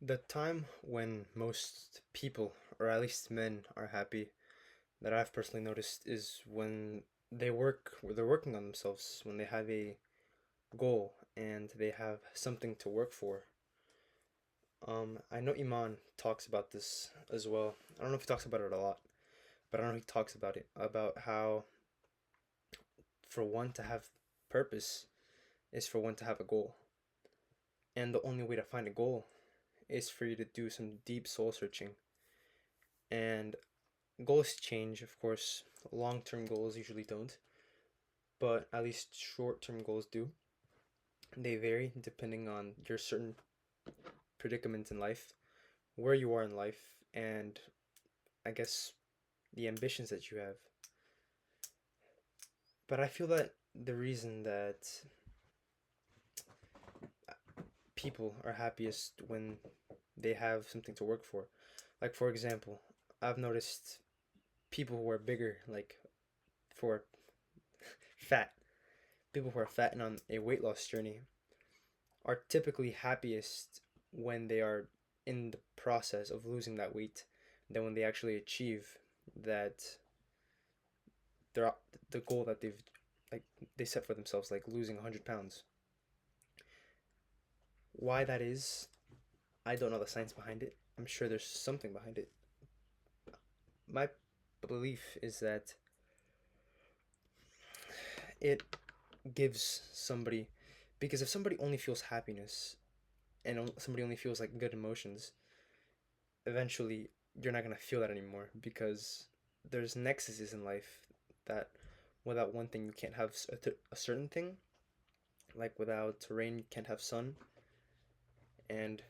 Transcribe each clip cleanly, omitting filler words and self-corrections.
The time when most people, or at least men, are happy that I've personally noticed is when they're working on themselves, when they have a goal and they have something to work for. I know Iman talks about this as well. I don't know if he talks about it a lot, but I know he talks about it, about how for one to have purpose is for one to have a goal. And the only way to find a goal is for you to do some deep soul searching. And goals change, of course. Long term goals usually don't, but at least short term goals do. They vary depending on your certain predicaments in life, where you are in life, and I guess the ambitions that you have. But I feel that the reason that people are happiest when they have something to work for. Like, for example, I've noticed people who are bigger, like for fat, people who are fat and on a weight loss journey are typically happiest when they are in the process of losing that weight than when they actually achieve that their the goal that like they set for themselves, like losing 100 pounds. Why that is, I don't know the science behind it. I'm sure there's something behind it. My belief is that it gives somebody, because if somebody only feels happiness and somebody only feels like good emotions, eventually you're not going to feel that anymore, because there's nexuses in life that without one thing you can't have a certain thing. Like without rain you can't have sun, and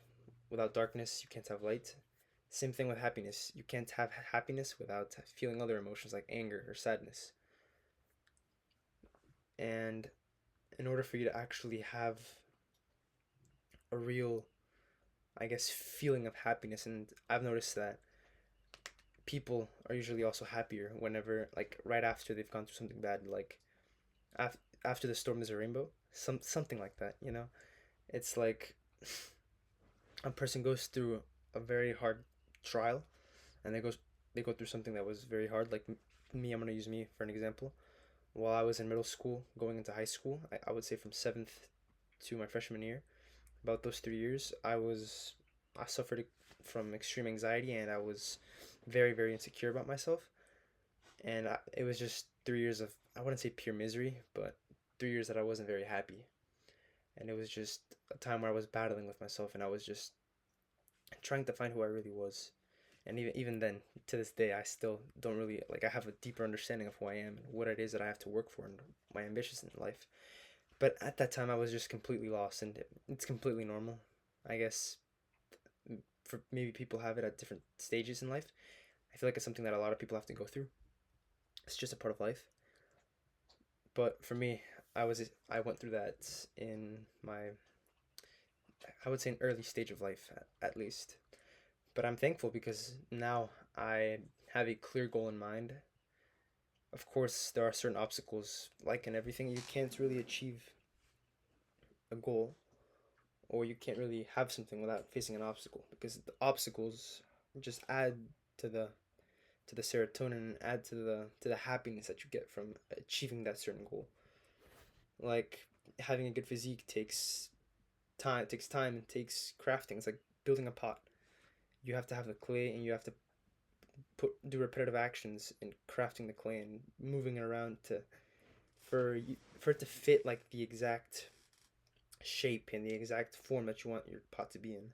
without darkness you can't have light. Same thing with happiness. You can't have happiness without feeling other emotions like anger or sadness. And in order for you to actually have a real, I guess, feeling of happiness, and I've noticed that people are usually also happier whenever, like, right after they've gone through something bad, like af- after the storm is a rainbow, something like that. It's like a person goes through a very hard trial, and they go through something that was very hard. Like me, I'm gonna use me for an example. While I was in middle school, going into high school, I would say from seventh to my freshman year, about those 3 years, I suffered from extreme anxiety, and I was very, very insecure about myself. And it was just 3 years of, I wouldn't say pure misery, but 3 years that I wasn't very happy. And it was just a time where I was battling with myself, and I was just trying to find who I really was. And even then, to this day, I still don't really, like, I have a deeper understanding of who I am and what it is that I have to work for and my ambitions in life. But at that time, I was just completely lost, and it's completely normal. I guess for maybe people have it at different stages in life. I feel like it's something that a lot of people have to go through. It's just a part of life. But for me, I went through that in my, I would say, an early stage of life at least. But I'm thankful because now I have a clear goal in mind. Of course, there are certain obstacles, like in everything. You can't really achieve a goal, or you can't really have something without facing an obstacle, because the obstacles just add to the serotonin and add to the happiness that you get from achieving that certain goal. Like having a good physique takes time, it takes crafting. It's like building a pot. You have to have the clay, and you have to do repetitive actions in crafting the clay and moving it around for it to fit like the exact shape and the exact form that you want your pot to be in.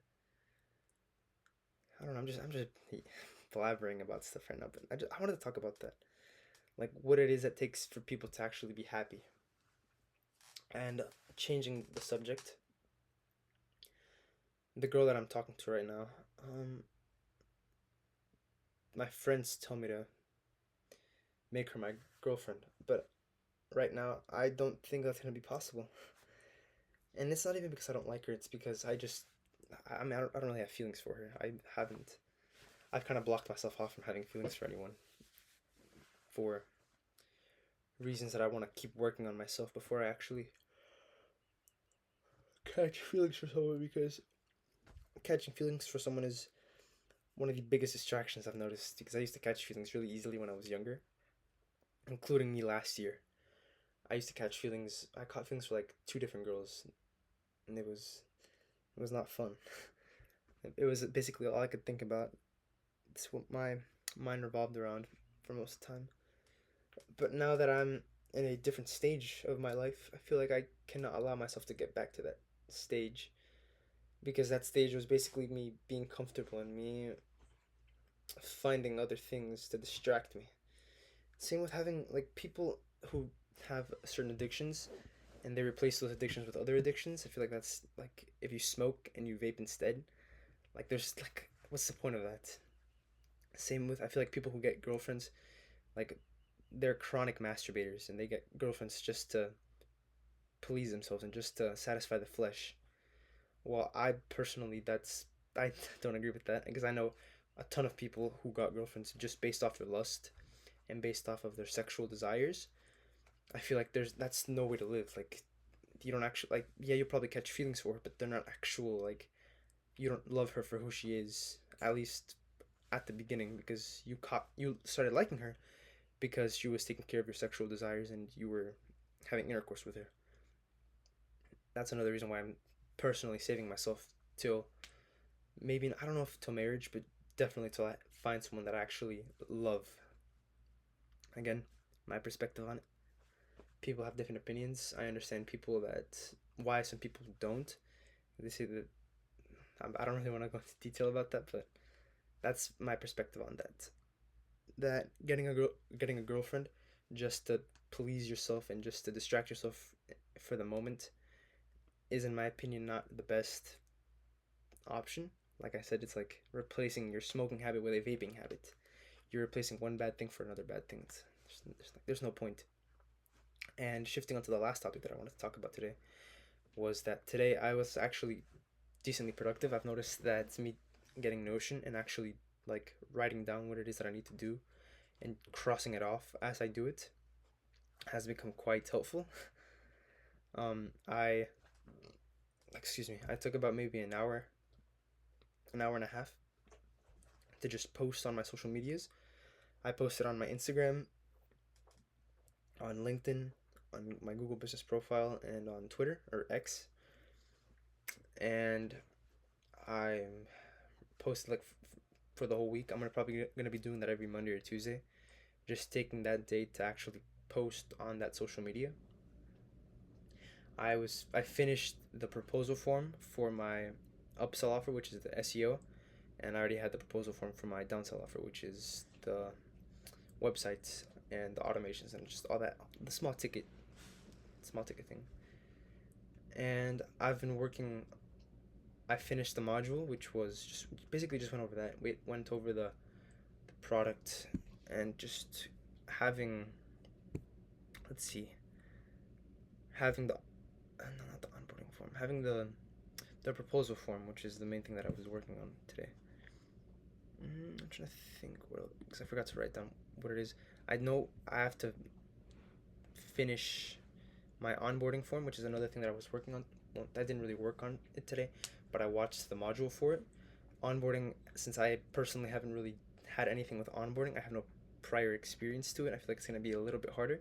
I don't know. I'm just blabbering about stuff right now, but I wanted to talk about that, like what it is that takes for people to actually be happy. And changing the subject, the girl that I'm talking to right now, um, my friends tell me to make her my girlfriend, but right now I don't think that's gonna be possible. And it's not even because I don't like her; it's because I mean, I don't really have feelings for her. I haven't. I've kind of blocked myself off from having feelings for anyone for reasons that I want to keep working on myself before I actually catch feelings for someone, because catching feelings for someone is one of the biggest distractions I've noticed because I used to catch feelings really easily when I was younger, including me last year. I used to catch feelings. I caught feelings for like two different girls, and it was not fun. It was basically all I could think about. It's what my mind revolved around for most of the time. But now that I'm in a different stage of my life, I feel like I cannot allow myself to get back to that stage because that stage was basically me being comfortable and me finding other things to distract me. Same with having like people who have certain addictions and they replace those addictions with other addictions. I feel like that's like if you smoke and you vape instead, like there's like what's the point of that? Same with I feel like people who get girlfriends, like they're chronic masturbators and they get girlfriends just to please themselves and just to satisfy the flesh. Well, I personally I don't agree with that because I know a ton of people who got girlfriends just based off their lust and based off of their sexual desires. I feel like that's no way to live. Like you don't actually like yeah, you'll probably catch feelings for her, but they're not actual like you don't love her for who she is, at least at the beginning because you started liking her because she was taking care of your sexual desires and you were having intercourse with her. That's another reason why I'm personally saving myself till maybe I don't know if till marriage, but definitely till I find someone that I actually love. Again, my perspective on it. People have different opinions. I understand people that why some people don't. They say that I don't really want to go into detail about that, but that's my perspective on that. That getting a girlfriend just to please yourself and just to distract yourself for the moment is in my opinion not the best option. Like I said, it's like replacing your smoking habit with a vaping habit. You're replacing one bad thing for another bad thing. There's no point. And shifting onto the last topic that I wanted to talk about today was that today I was actually decently productive. I've noticed that me getting Notion and actually like writing down what it is that I need to do and crossing it off as I do it has become quite helpful. I excuse me. I took about maybe an hour and a half to just post on my social medias. I posted on my Instagram, on LinkedIn, on my Google business profile, and on Twitter or X. And I posted like for the whole week. I'm gonna be doing that every Monday or Tuesday, just taking that day to actually post on that social media. I finished the proposal form for my upsell offer, which is the SEO, and I already had the proposal form for my downsell offer, which is the websites and the automations and just all that the small ticket thing. And I've been working. I finished the module, which was just basically just went over that. We went over the product and just having let's see having the no, not the onboarding form, having the proposal form, which is the main thing that I was working on today. I'm trying to think what because I forgot to write down what it is. I know I have to finish my onboarding form, which is another thing that I was working on. Well, I didn't really work on it today, but I watched the module for it. Onboarding, since I personally haven't really had anything with onboarding, I have no prior experience to it. I feel like it's going to be a little bit harder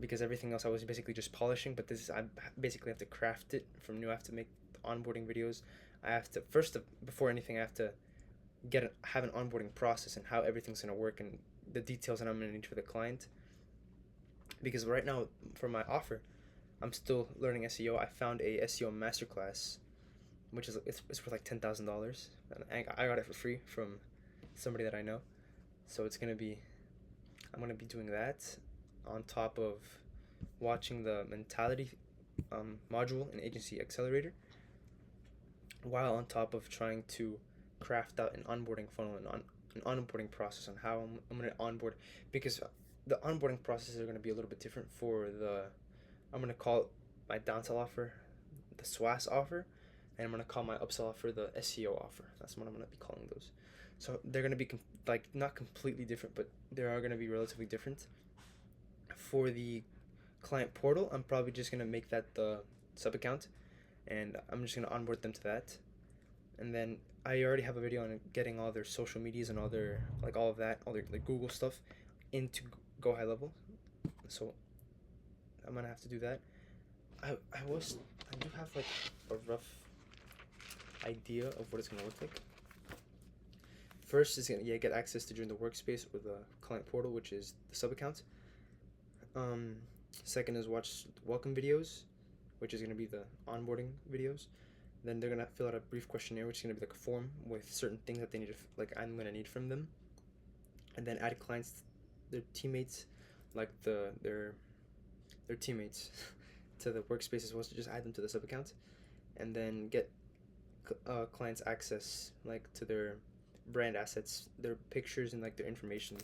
because everything else I was basically just polishing, but this is, I basically have to craft it from new. I have to make onboarding videos. I have to, before anything, I have to have an onboarding process and how everything's going to work and the details that I'm going to need for the client. Because right now, for my offer, I'm still learning SEO. I found a SEO masterclass, which is it's worth like $10,000, and I got it for free from somebody that I know. So I'm gonna be doing that on top of watching the mentality module in Agency Accelerator, while on top of trying to craft out an onboarding funnel and an onboarding process on how I'm gonna onboard, because the onboarding processes are gonna be a little bit different for I'm gonna call my downsell offer the SWAS offer, and I'm gonna call my upsell offer the SEO offer. That's what I'm gonna be calling those. So they're gonna be like not completely different, but they are gonna be relatively different. For the client portal, I'm probably just gonna make that the sub account, and I'm just gonna onboard them to that. and then I already have a video on getting all their social medias and all their like all of that, all their like Google stuff into Go High Level. So I'm gonna have to do that. I do have like a rough idea of what it's gonna look like. First is gonna get access to join the workspace or the client portal, which is the sub account. Um, Second is watch welcome videos, which is gonna be the onboarding videos. Then they're gonna fill out a brief questionnaire, which is gonna be like a form with certain things that they need to like I'm gonna need from them, and then add clients, their teammates, like their teammates to the workspace as well. So just add them to the sub account, and then get clients access like to their brand assets, their pictures, and like their information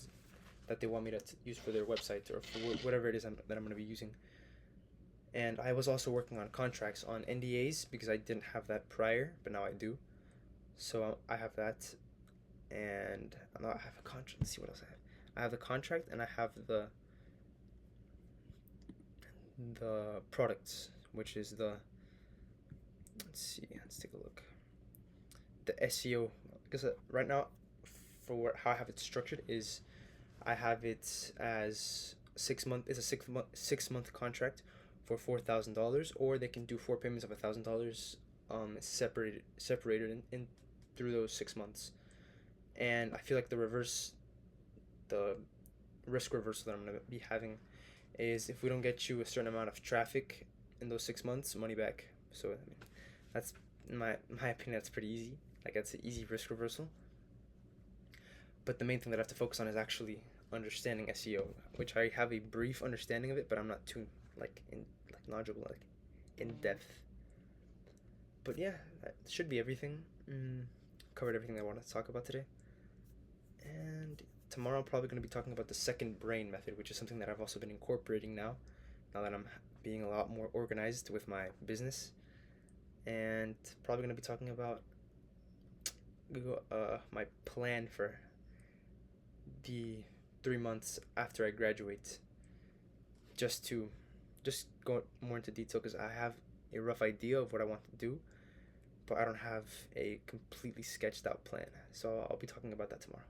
that they want me to use for their website or for whatever it is that I'm going to be using. And I was also working on contracts on NDAs because I didn't have that prior, but now I do. So I have that, and I have a contract. Let's see what else I have. I have the contract, and I have the products, which is the, let's see, let's take a look. The SEO, because right now, for how I have it structured is, I have it as 6 month. It's a 6 month contract for $4,000, or they can do 4 payments of $1,000, separated in through those 6 months. And I feel like the risk reversal that I'm gonna be having is if we don't get you a certain amount of traffic in those 6 months, money back. So I mean, that's in my opinion, that's pretty easy. Like that's an easy risk reversal. But the main thing that I have to focus on is actually understanding SEO, which I have a brief understanding of it, but I'm not too knowledgeable, like in depth. But yeah, that should be everything. Covered everything I wanted to talk about today. And tomorrow I'm probably going to be talking about the second brain method, which is something that I've also been incorporating now that I'm being a lot more organized with my business. And probably going to be talking about my plan for the 3 months after I graduate, just go more into detail, because I have a rough idea of what I want to do, but I don't have a completely sketched out plan. So I'll be talking about that tomorrow.